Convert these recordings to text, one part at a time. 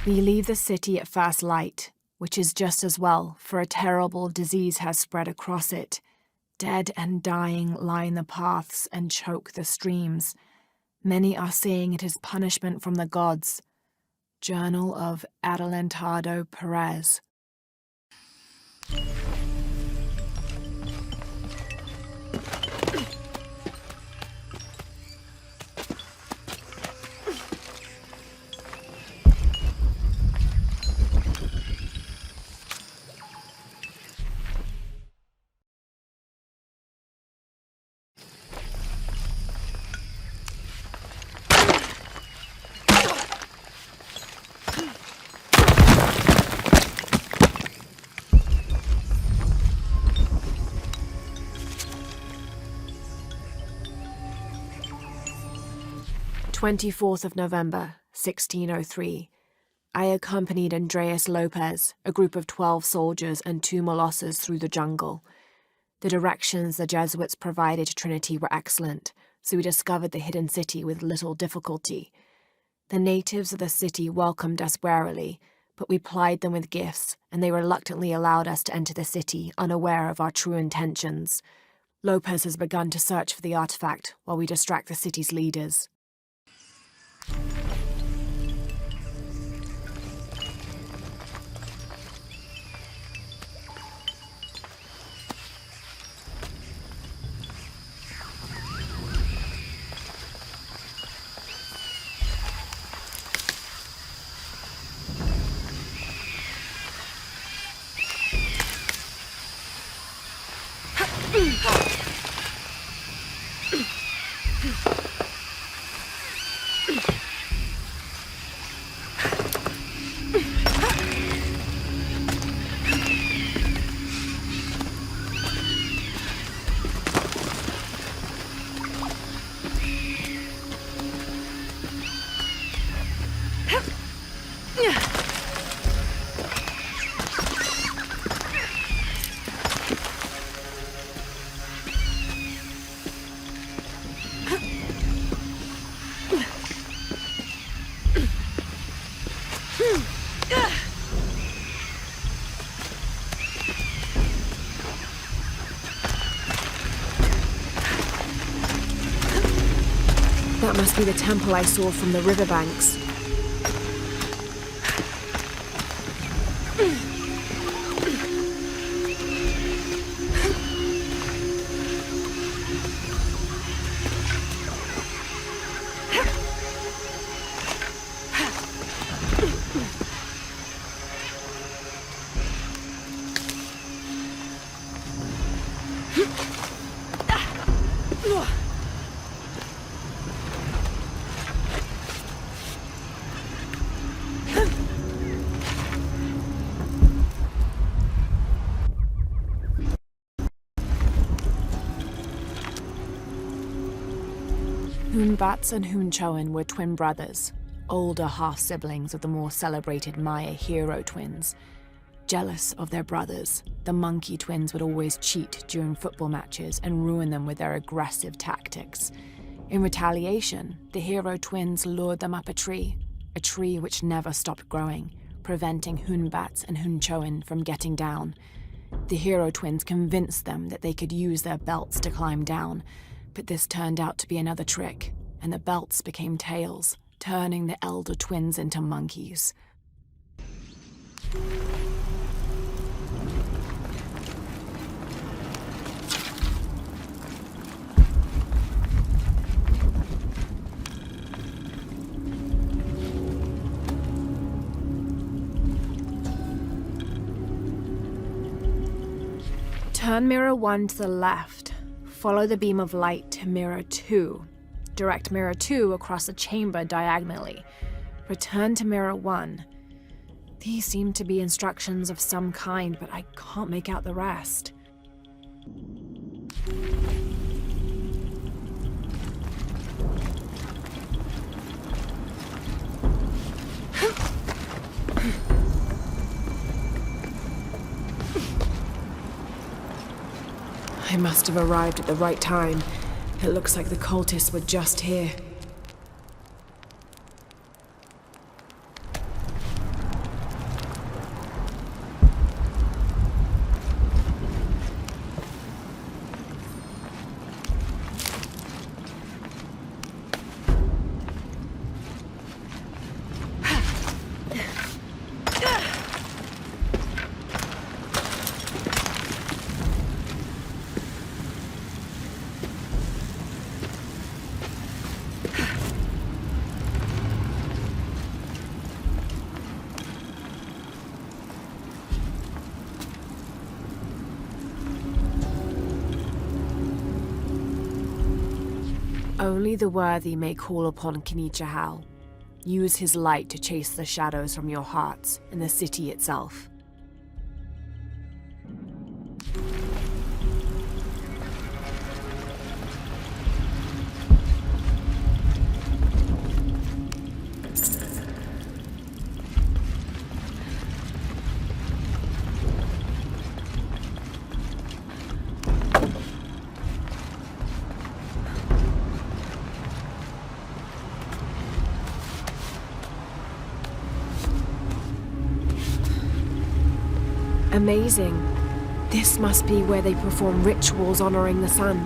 We leave the city at first light, which is just as well, for a terrible disease has spread across it. Dead and dying line the paths and choke the streams. Many are saying it is punishment from the gods. Journal of Adelantado Perez. November 1603. I accompanied Andreas Lopez, a group of 12 soldiers and 2 Molossers through the jungle. The directions the Jesuits provided to Trinity were excellent, so we discovered the hidden city with little difficulty. The natives of the city welcomed us warily, but we plied them with gifts, and they reluctantly allowed us to enter the city, unaware of our true intentions. Lopez has begun to search for the artifact while we distract the city's leaders. That must be the temple I saw from the riverbanks. Bats and Choen were twin brothers, older half-siblings of the more celebrated Maya hero twins. Jealous of their brothers, the monkey twins would always cheat during football matches and ruin them with their aggressive tactics. In retaliation, the hero twins lured them up a tree which never stopped growing, preventing Bats and Choen from getting down. The hero twins convinced them that they could use their belts to climb down, but this turned out to be another trick, and the belts became tails, turning the elder twins into monkeys. Turn mirror 1 to the left. Follow the beam of light to mirror 2. Direct mirror 2 across the chamber diagonally. Return to mirror 1. These seem to be instructions of some kind, but I can't make out the rest. I must have arrived at the right time. It looks like the cultists were just here. Only the worthy may call upon Knichahal. Use his light to chase the shadows from your hearts and the city itself. Amazing. This must be where they perform rituals honoring the sun.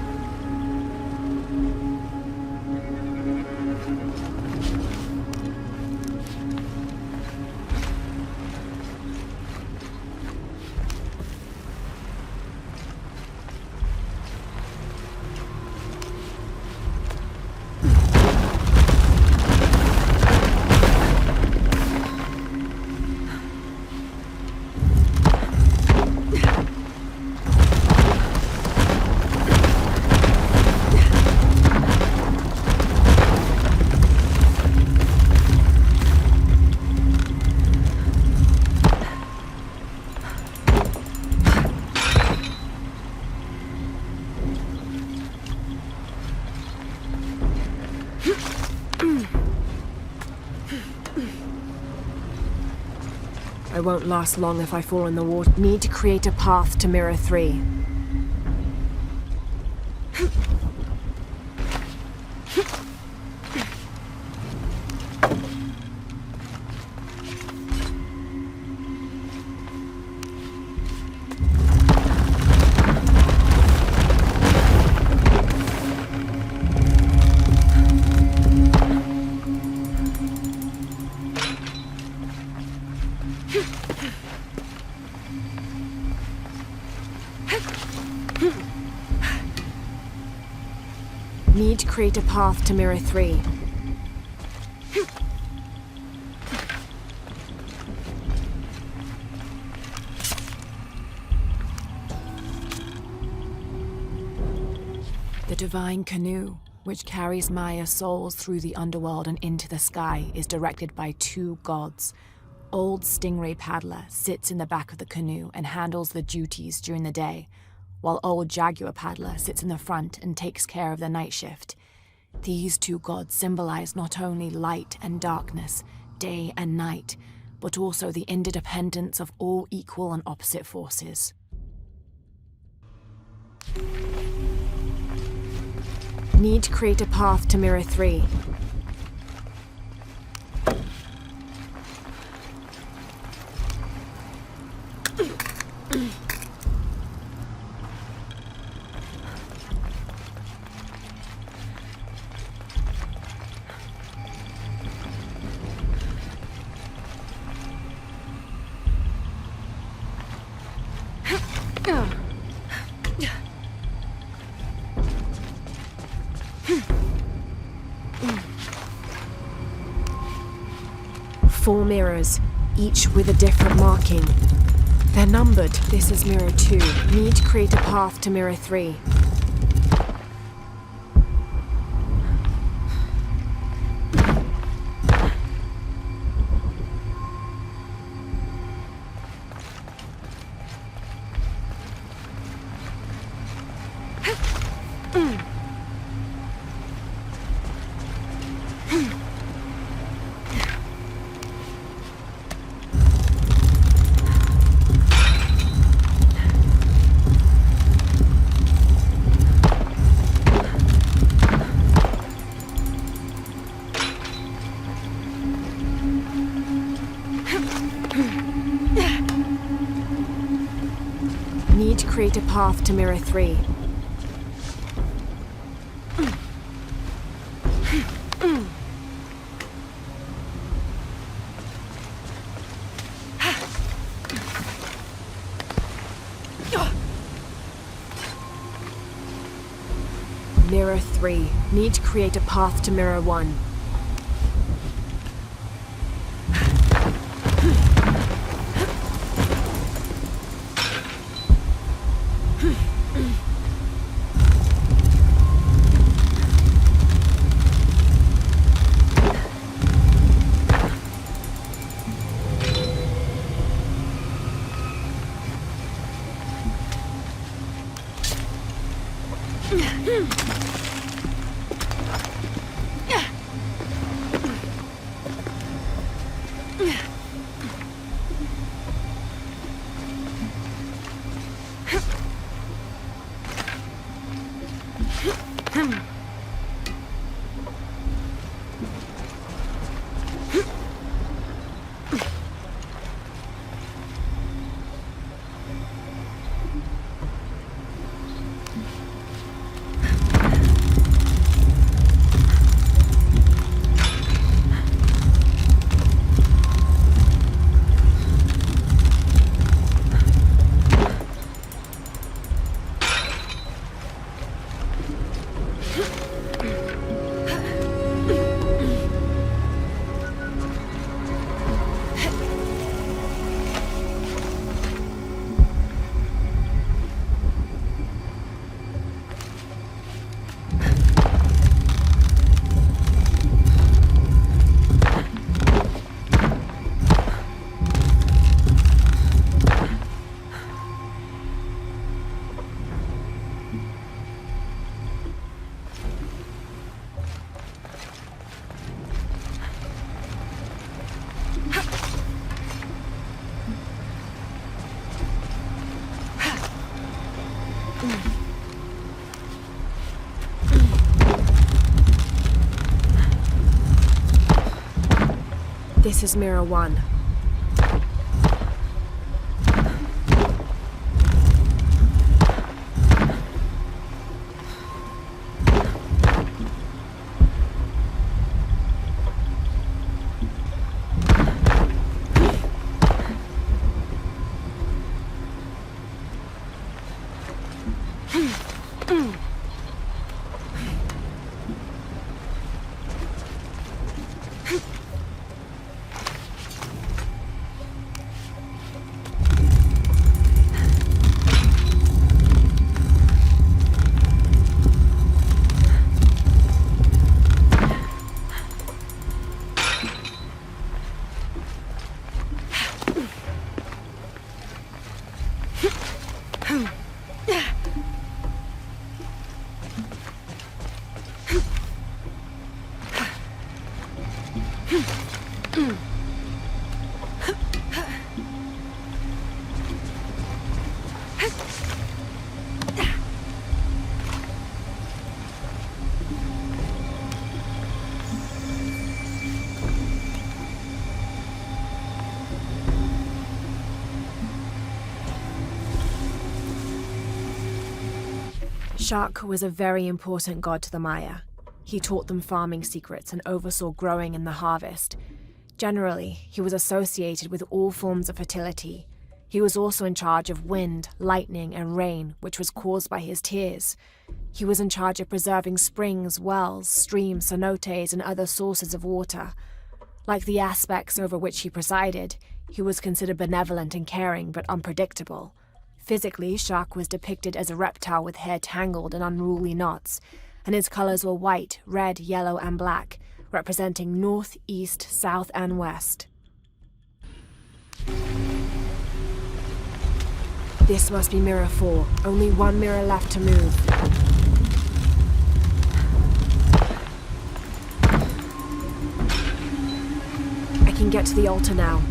I won't last long if I fall in the water. Need to create a path to Mirror 3. Need to create a path to Mirror 3. The divine canoe, which carries Maya's souls through the underworld and into the sky, is directed by two gods. Old Stingray Paddler sits in the back of the canoe and handles the duties during the day, while Old Jaguar Paddler sits in the front and takes care of the night shift. These two gods symbolize not only light and darkness, day and night, but also the interdependence of all equal and opposite forces. Need to create a path to Mirror 3. Four mirrors, each with a different marking. They're numbered. This is Mirror 2. Need to create a path to Mirror 3. Need to create a path to Mirror 3. Mirror 3. Need to create a path to Mirror 1. This is Mirror 1. Shak was a very important god to the Maya. He taught them farming secrets and oversaw growing and the harvest. Generally, he was associated with all forms of fertility. He was also in charge of wind, lightning, and rain, which was caused by his tears. He was in charge of preserving springs, wells, streams, cenotes, and other sources of water. Like the aspects over which he presided, he was considered benevolent and caring, but unpredictable. Physically, Shak was depicted as a reptile with hair tangled in unruly knots, and his colors were white, red, yellow, and black, representing north, east, south, and west. This must be Mirror 4. Only one mirror left to move. I can get to the altar now.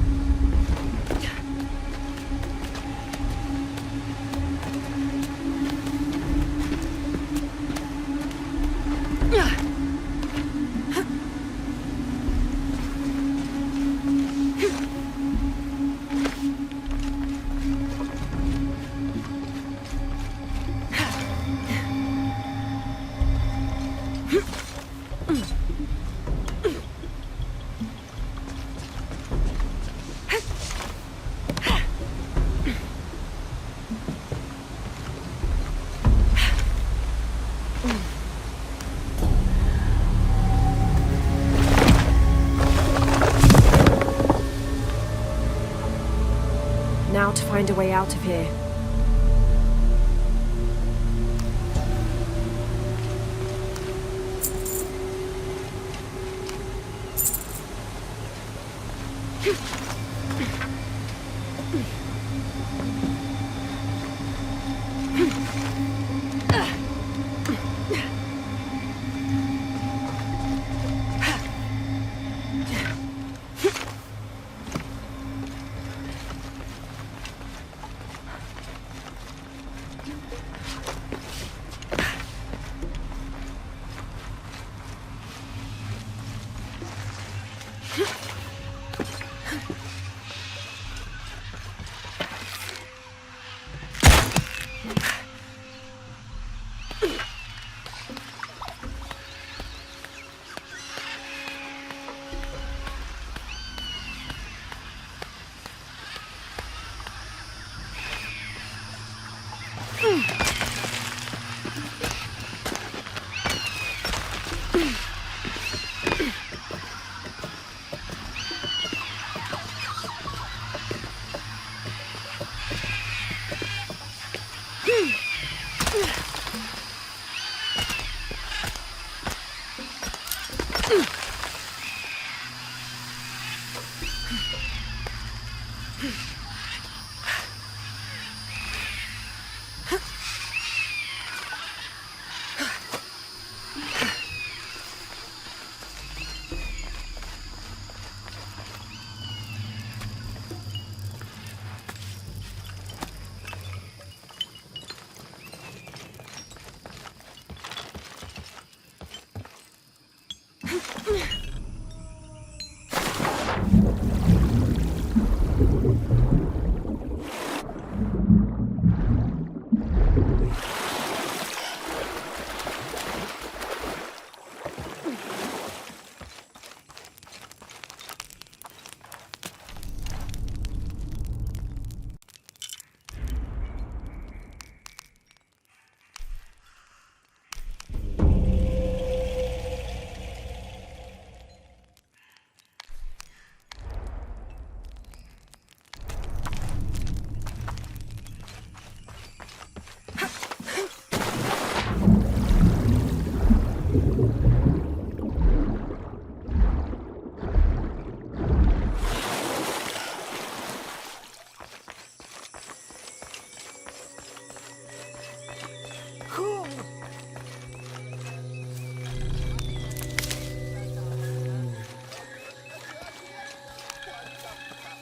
Now to find a way out of here.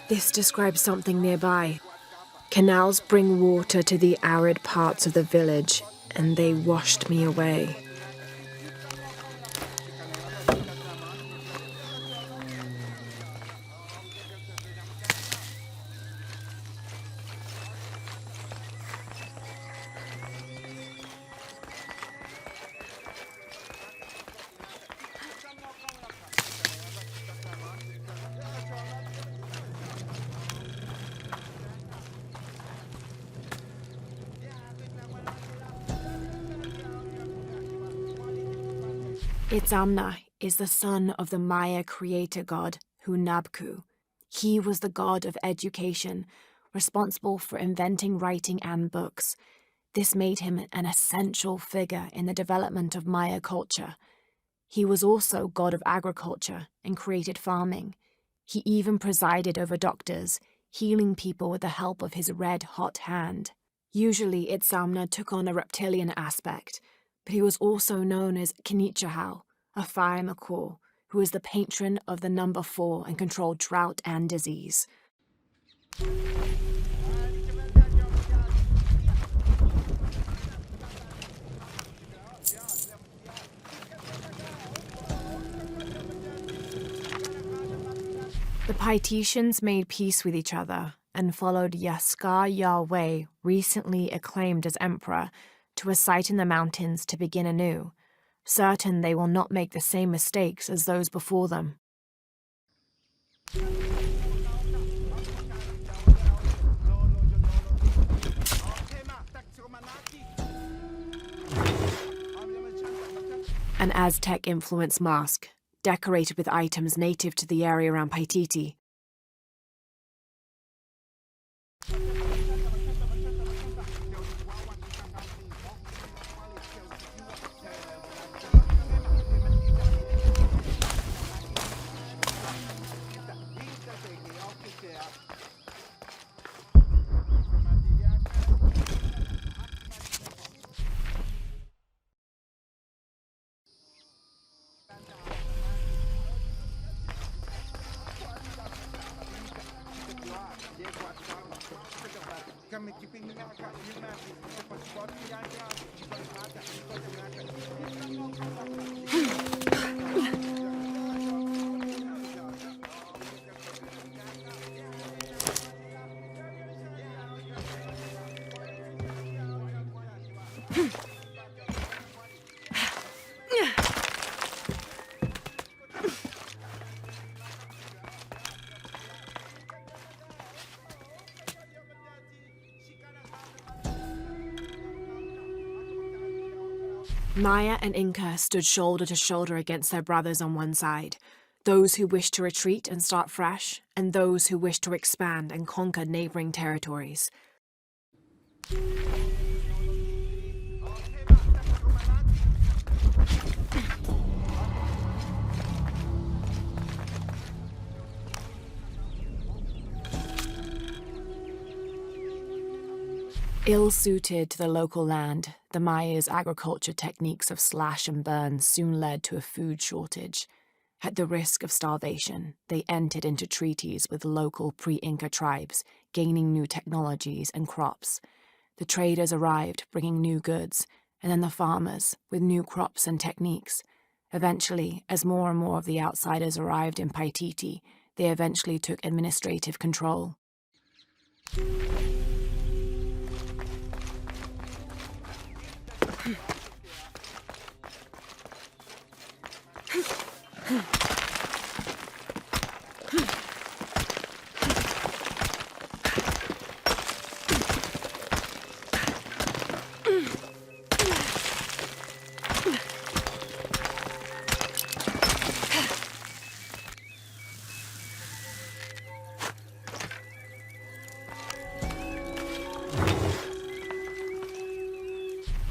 This describes something nearby. Canals bring water to the arid parts of the village, and they washed me away. Itzamna is the son of the Maya creator god Hunabku. He was the god of education, responsible for inventing writing and books. This made him an essential figure in the development of Maya culture. He was also god of agriculture and created farming. He even presided over doctors, healing people with the help of his red-hot hand. Usually Itzamna took on a reptilian aspect, but he was also known as Kinichahau, a fire macaw, who is the patron of the number 4 and controlled drought and disease. The Paititians made peace with each other and followed Yaskar Yahweh, recently acclaimed as emperor, to a site in the mountains to begin anew, certain they will not make the same mistakes as those before them. An Aztec-influenced mask, decorated with items native to the area around Paititi. Maya and Inca stood shoulder to shoulder against their brothers on one side, those who wished to retreat and start fresh, and those who wished to expand and conquer neighboring territories. Ill-suited to the local land, the Maya's agriculture techniques of slash and burn soon led to a food shortage. At the risk of starvation, they entered into treaties with local pre-Inca tribes, gaining new technologies and crops. The traders arrived, bringing new goods, and then the farmers, with new crops and techniques. Eventually, as more and more of the outsiders arrived in Paititi, they eventually took administrative control.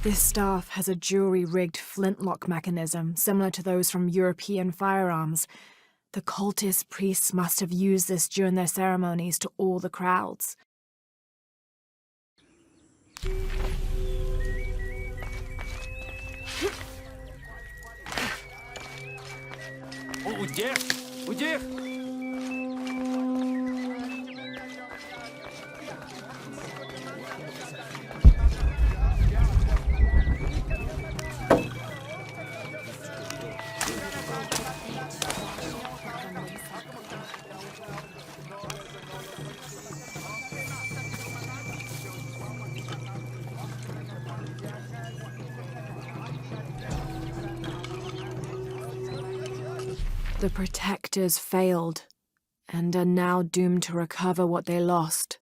This staff has a jury-rigged flintlock mechanism similar to those from European firearms. The cultist priests must have used this during their ceremonies to awe the crowds. The protectors failed, and are now doomed to recover what they lost.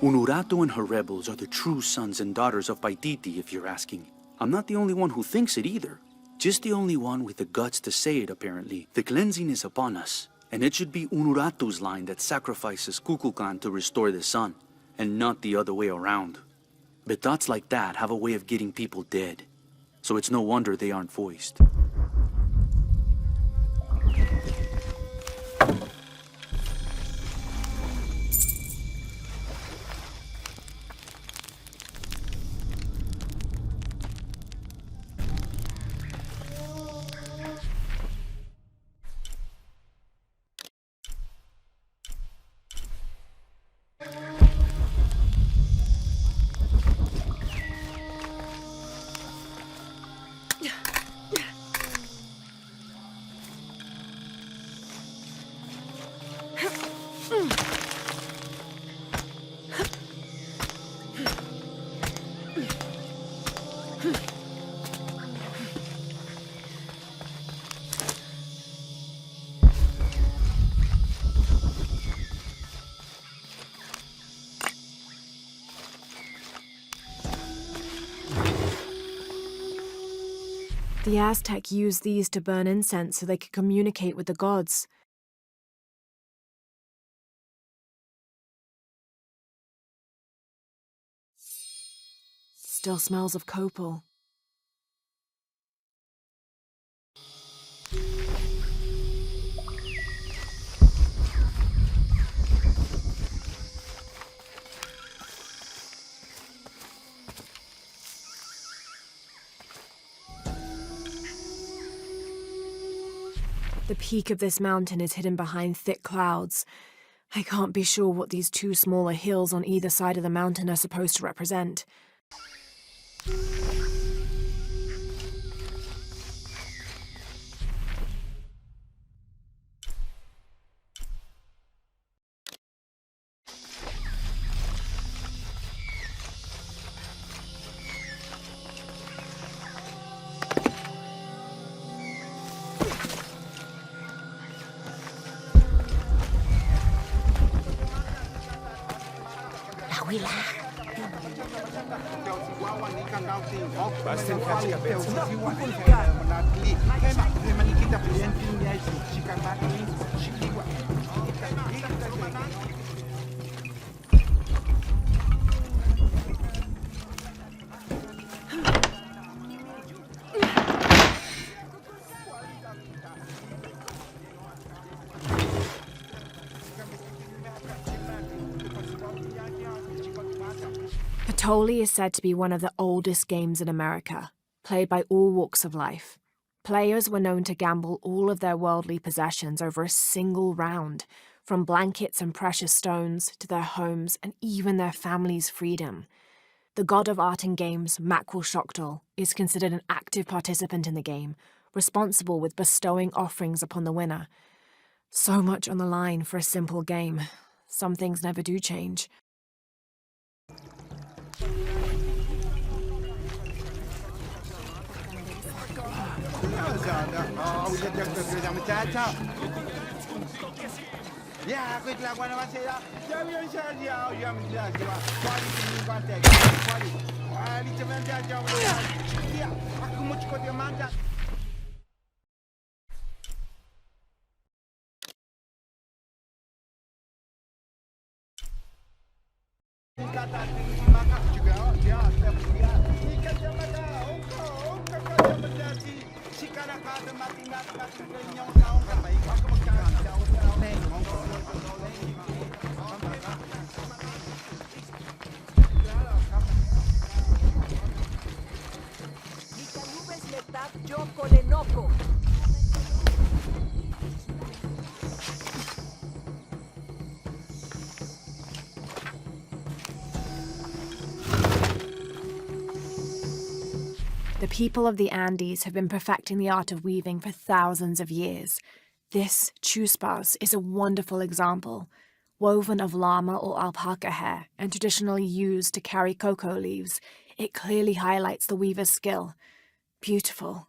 Unurato and her rebels are the true sons and daughters of Paititi, if you're asking. I'm not the only one who thinks it either. Just the only one with the guts to say it, apparently. The cleansing is upon us, and it should be Unuratu's line that sacrifices Kukulkan to restore the sun, and not the other way around. But thoughts like that have a way of getting people dead, so it's no wonder they aren't voiced. The Aztec used these to burn incense so they could communicate with the gods. Still smells of copal. The peak of this mountain is hidden behind thick clouds. I can't be sure what these two smaller hills on either side of the mountain are supposed to represent. Ptolemy is said to be one of the oldest games in America, played by all walks of life. Players were known to gamble all of their worldly possessions over a single round, from blankets and precious stones to their homes and even their family's freedom. The god of art and games, Makwilshoktol, is considered an active participant in the game, responsible with bestowing offerings upon the winner. So much on the line for a simple game. Some things never do change. The people of the Andes have been perfecting the art of weaving for thousands of years. This chuspas is a wonderful example. Woven of llama or alpaca hair and traditionally used to carry cocoa leaves, it clearly highlights the weaver's skill. Beautiful.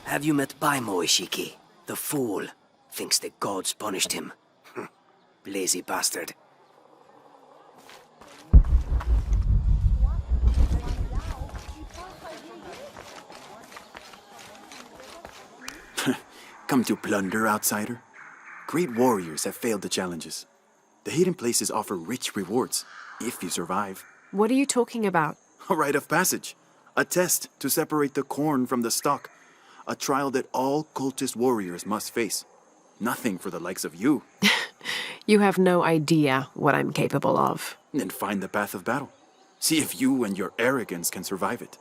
Have you met Baimo Ishiki? The fool. Thinks the gods punished him. Lazy bastard. Come to plunder, outsider? Great warriors have failed the challenges. The hidden places offer rich rewards, if you survive. What are you talking about? A rite of passage. A test to separate the corn from the stalk. A trial that all cultist warriors must face. Nothing for the likes of you. You have no idea what I'm capable of. Then find the path of battle. See if you and your arrogance can survive it.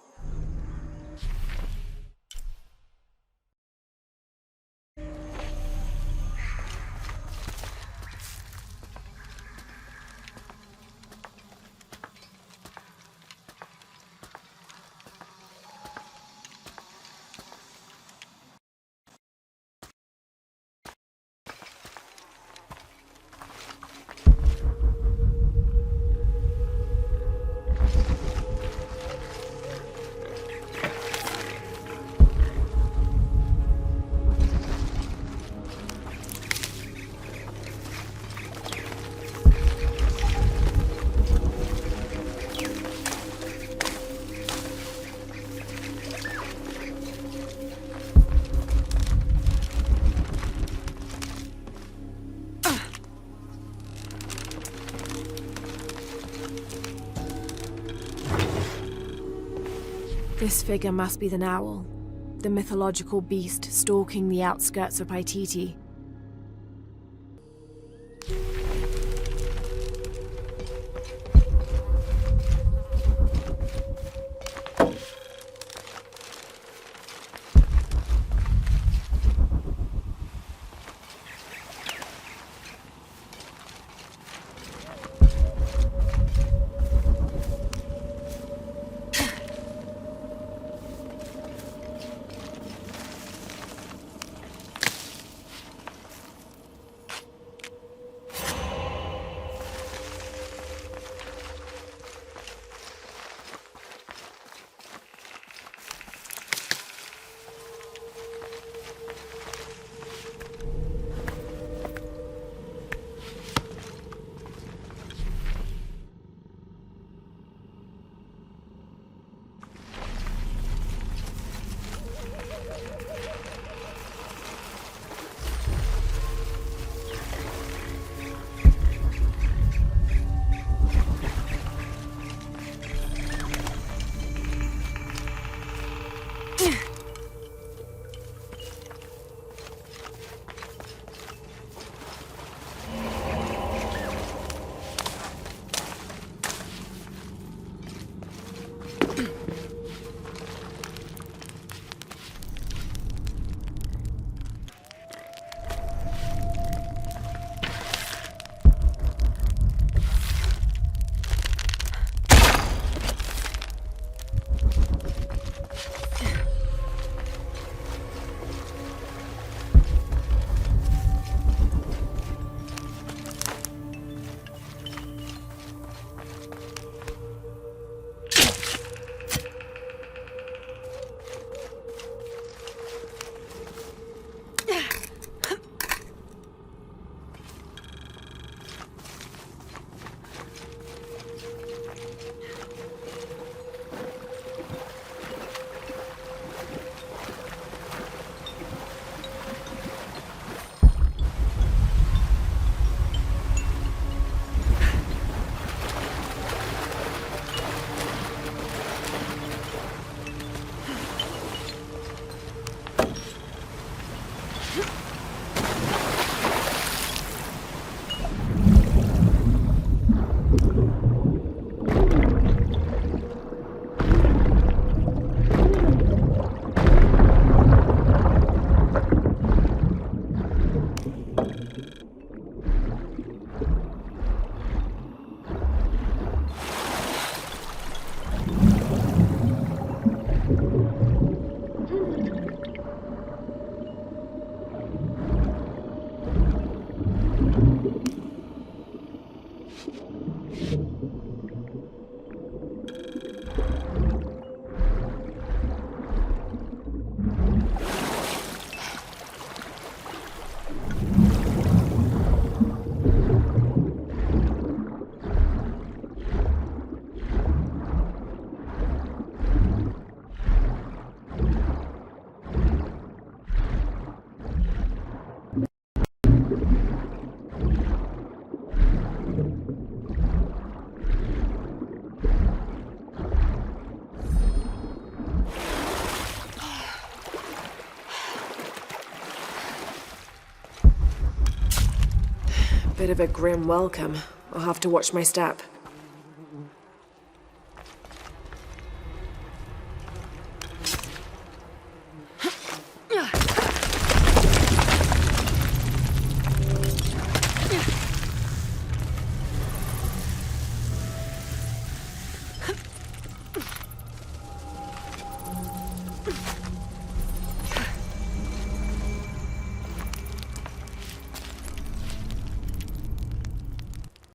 This figure must be the Owl, the mythological beast stalking the outskirts of Paititi. Bit of a grim welcome. I'll have to watch my step.